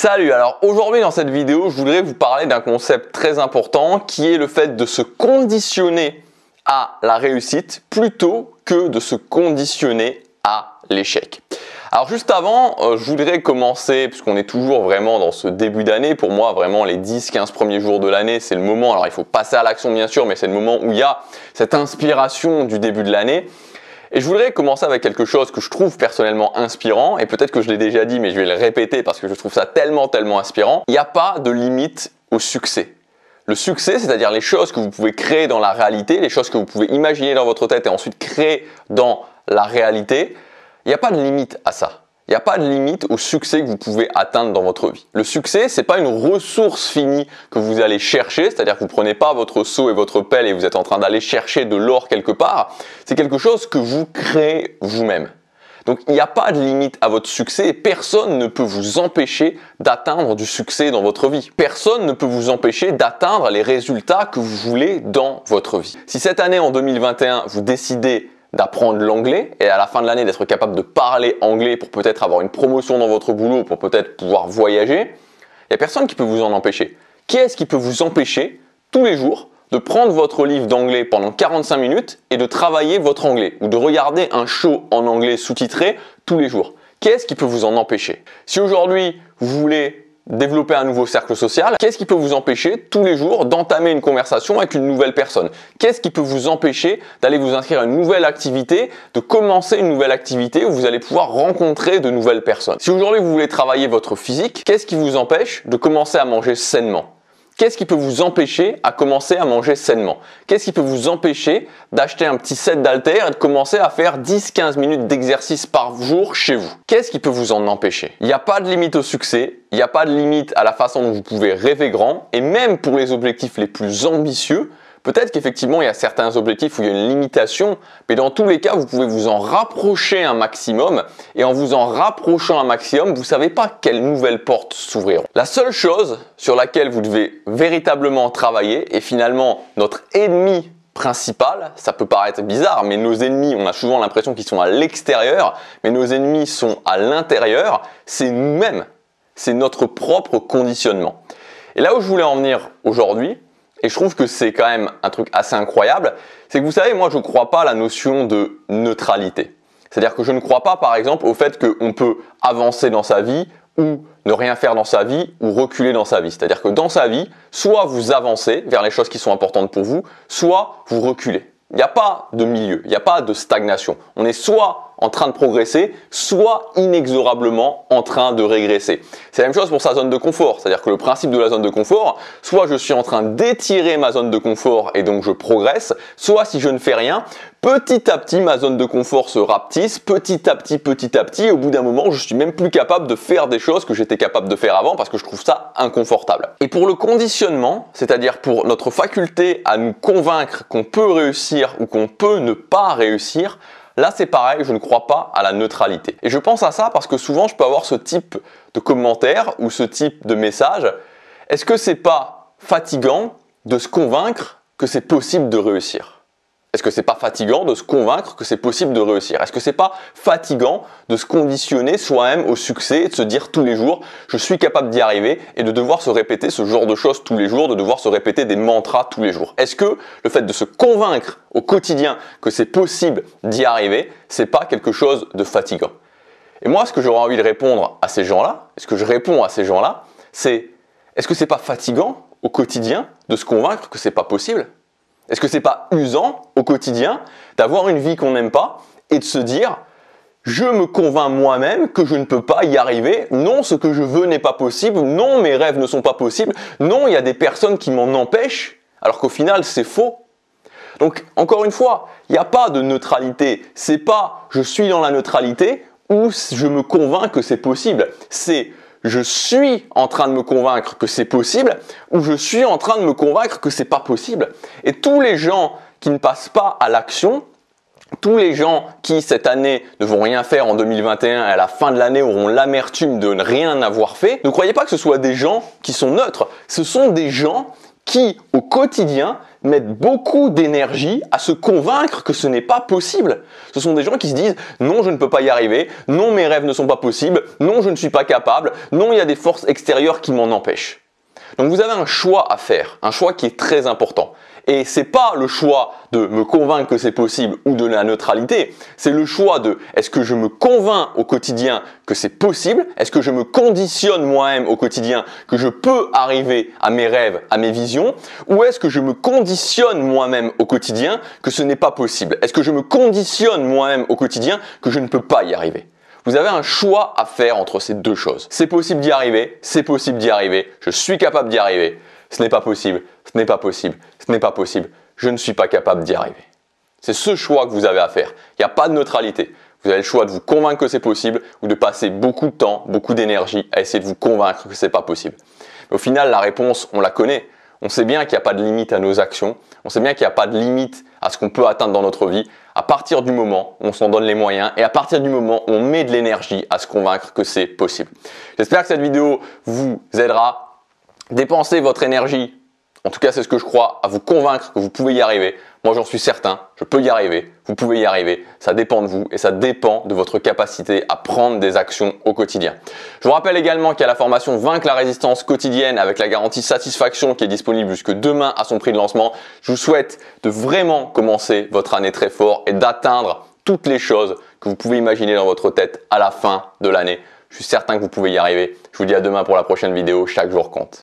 Salut, alors aujourd'hui dans cette vidéo, je voudrais vous parler d'un concept très important qui est le fait de se conditionner à la réussite plutôt que de se conditionner à l'échec. Alors juste avant, je voudrais commencer, puisqu'on est toujours vraiment dans ce début d'année, pour moi vraiment les 10-15 premiers jours de l'année, c'est le moment, alors il faut passer à l'action bien sûr, mais c'est le moment où il y a cette inspiration du début de l'année. Et je voudrais commencer avec quelque chose que je trouve personnellement inspirant, et peut-être que je l'ai déjà dit, mais je vais le répéter parce que je trouve ça tellement inspirant. Il n'y a pas de limite au succès. Le succès, c'est-à-dire les choses que vous pouvez créer dans la réalité, les choses que vous pouvez imaginer dans votre tête et ensuite créer dans la réalité, il n'y a pas de limite à ça. Il n'y a pas de limite au succès que vous pouvez atteindre dans votre vie. Le succès, c'est pas une ressource finie que vous allez chercher, c'est-à-dire que vous prenez pas votre seau et votre pelle et vous êtes en train d'aller chercher de l'or quelque part. C'est quelque chose que vous créez vous-même. Donc il n'y a pas de limite à votre succès et personne ne peut vous empêcher d'atteindre du succès dans votre vie. Personne ne peut vous empêcher d'atteindre les résultats que vous voulez dans votre vie. Si cette année en 2021, vous décidez d'apprendre l'anglais et à la fin de l'année d'être capable de parler anglais pour peut-être avoir une promotion dans votre boulot, pour peut-être pouvoir voyager, il n'y a personne qui peut vous en empêcher. Qui est-ce qui peut vous empêcher tous les jours de prendre votre livre d'anglais pendant 45 minutes et de travailler votre anglais ou de regarder un show en anglais sous-titré tous les jours? Qui est-ce qui peut vous en empêcher? Si aujourd'hui vous voulez développer un nouveau cercle social, qu'est-ce qui peut vous empêcher tous les jours d'entamer une conversation avec une nouvelle personne? Qu'est-ce qui peut vous empêcher d'aller vous inscrire à une nouvelle activité, de commencer une nouvelle activité où vous allez pouvoir rencontrer de nouvelles personnes? Si aujourd'hui vous voulez travailler votre physique, qu'est-ce qui vous empêche de commencer à manger sainement? Qu'est-ce qui peut vous empêcher à commencer à manger sainement? Qu'est-ce qui peut vous empêcher d'acheter un petit set d'haltères et de commencer à faire 10-15 minutes d'exercice par jour chez vous? Qu'est-ce qui peut vous en empêcher? Il n'y a pas de limite au succès, il n'y a pas de limite à la façon dont vous pouvez rêver grand, et même pour les objectifs les plus ambitieux, peut-être qu'effectivement il y a certains objectifs où il y a une limitation, mais dans tous les cas vous pouvez vous en rapprocher un maximum, et en vous en rapprochant un maximum, vous ne savez pas quelles nouvelles portes s'ouvriront. La seule chose sur laquelle vous devez véritablement travailler, et finalement notre ennemi principal, ça peut paraître bizarre, mais nos ennemis, on a souvent l'impression qu'ils sont à l'extérieur, mais nos ennemis sont à l'intérieur, c'est nous-mêmes, c'est notre propre conditionnement. Et là où je voulais en venir aujourd'hui, et je trouve que c'est quand même un truc assez incroyable, c'est que vous savez, moi je ne crois pas à la notion de neutralité. C'est-à-dire que je ne crois pas par exemple au fait qu'on peut avancer dans sa vie ou ne rien faire dans sa vie ou reculer dans sa vie. C'est-à-dire que dans sa vie, soit vous avancez vers les choses qui sont importantes pour vous, soit vous reculez. Il n'y a pas de milieu, il n'y a pas de stagnation. On est soit en train de progresser, soit inexorablement en train de régresser. C'est la même chose pour sa zone de confort. C'est-à-dire que le principe de la zone de confort, soit je suis en train d'étirer ma zone de confort et donc je progresse, soit si je ne fais rien, petit à petit ma zone de confort se rapetisse, petit à petit, et au bout d'un moment, je suis même plus capable de faire des choses que j'étais capable de faire avant parce que je trouve ça inconfortable. Et pour le conditionnement, c'est-à-dire pour notre faculté à nous convaincre qu'on peut réussir ou qu'on peut ne pas réussir, là, c'est pareil, je ne crois pas à la neutralité. Et je pense à ça parce que souvent, je peux avoir ce type de commentaires ou ce type de message. Est-ce que c'est pas fatigant de se convaincre que c'est possible de réussir? Est-ce que c'est pas fatigant de se convaincre que c'est possible de réussir? Est-ce que c'est pas fatigant de se conditionner soi-même au succès et de se dire tous les jours je suis capable d'y arriver et de devoir se répéter ce genre de choses tous les jours, de devoir se répéter des mantras tous les jours? Est-ce que le fait de se convaincre au quotidien que c'est possible d'y arriver, c'est pas quelque chose de fatigant? Et moi, ce que j'aurais envie de répondre à ces gens-là, ce que je réponds à ces gens-là, c'est est-ce que c'est pas fatigant au quotidien de se convaincre que c'est pas possible? Est-ce que c'est pas usant au quotidien d'avoir une vie qu'on n'aime pas et de se dire je me convainc moi-même que je ne peux pas y arriver, non, ce que je veux n'est pas possible, non, mes rêves ne sont pas possibles, non, il y a des personnes qui m'en empêchent, alors qu'au final c'est faux. Donc encore une fois, il n'y a pas de neutralité, c'est pas je suis dans la neutralité ou je me convainc que c'est possible, c'est je suis en train de me convaincre que c'est possible ou je suis en train de me convaincre que c'est pas possible. Et tous les gens qui ne passent pas à l'action, tous les gens qui cette année ne vont rien faire en 2021 et à la fin de l'année auront l'amertume de ne rien avoir fait, ne croyez pas que ce soit des gens qui sont neutres. Ce sont des gens qui, au quotidien, mettent beaucoup d'énergie à se convaincre que ce n'est pas possible. Ce sont des gens qui se disent « Non, je ne peux pas y arriver. Non, mes rêves ne sont pas possibles. Non, je ne suis pas capable. Non, il y a des forces extérieures qui m'en empêchent. » Donc vous avez un choix à faire, un choix qui est très important. Et c'est pas le choix de me convaincre que c'est possible ou de la neutralité, c'est le choix de est-ce que je me convainc au quotidien que c'est possible, est-ce que je me conditionne moi-même au quotidien que je peux arriver à mes rêves, à mes visions, ou est-ce que je me conditionne moi-même au quotidien que ce n'est pas possible, est-ce que je me conditionne moi-même au quotidien que je ne peux pas y arriver. Vous avez un choix à faire entre ces deux choses. C'est possible d'y arriver, c'est possible d'y arriver, je suis capable d'y arriver. Ce n'est pas possible, ce n'est pas possible, ce n'est pas possible, je ne suis pas capable d'y arriver. C'est ce choix que vous avez à faire. Il n'y a pas de neutralité. Vous avez le choix de vous convaincre que c'est possible ou de passer beaucoup de temps, beaucoup d'énergie à essayer de vous convaincre que ce n'est pas possible. Mais au final, la réponse, on la connaît. On sait bien qu'il n'y a pas de limite à nos actions. On sait bien qu'il n'y a pas de limite à ce qu'on peut atteindre dans notre vie. À partir du moment où on s'en donne les moyens et à partir du moment où on met de l'énergie à se convaincre que c'est possible. J'espère que cette vidéo vous aidera. Dépensez votre énergie, en tout cas c'est ce que je crois, à vous convaincre que vous pouvez y arriver. Moi j'en suis certain, je peux y arriver, vous pouvez y arriver. Ça dépend de vous et ça dépend de votre capacité à prendre des actions au quotidien. Je vous rappelle également qu'il y a la formation Vaincre la résistance quotidienne avec la garantie satisfaction qui est disponible jusque demain à son prix de lancement. Je vous souhaite de vraiment commencer votre année très fort et d'atteindre toutes les choses que vous pouvez imaginer dans votre tête à la fin de l'année. Je suis certain que vous pouvez y arriver. Je vous dis à demain pour la prochaine vidéo. Chaque jour compte.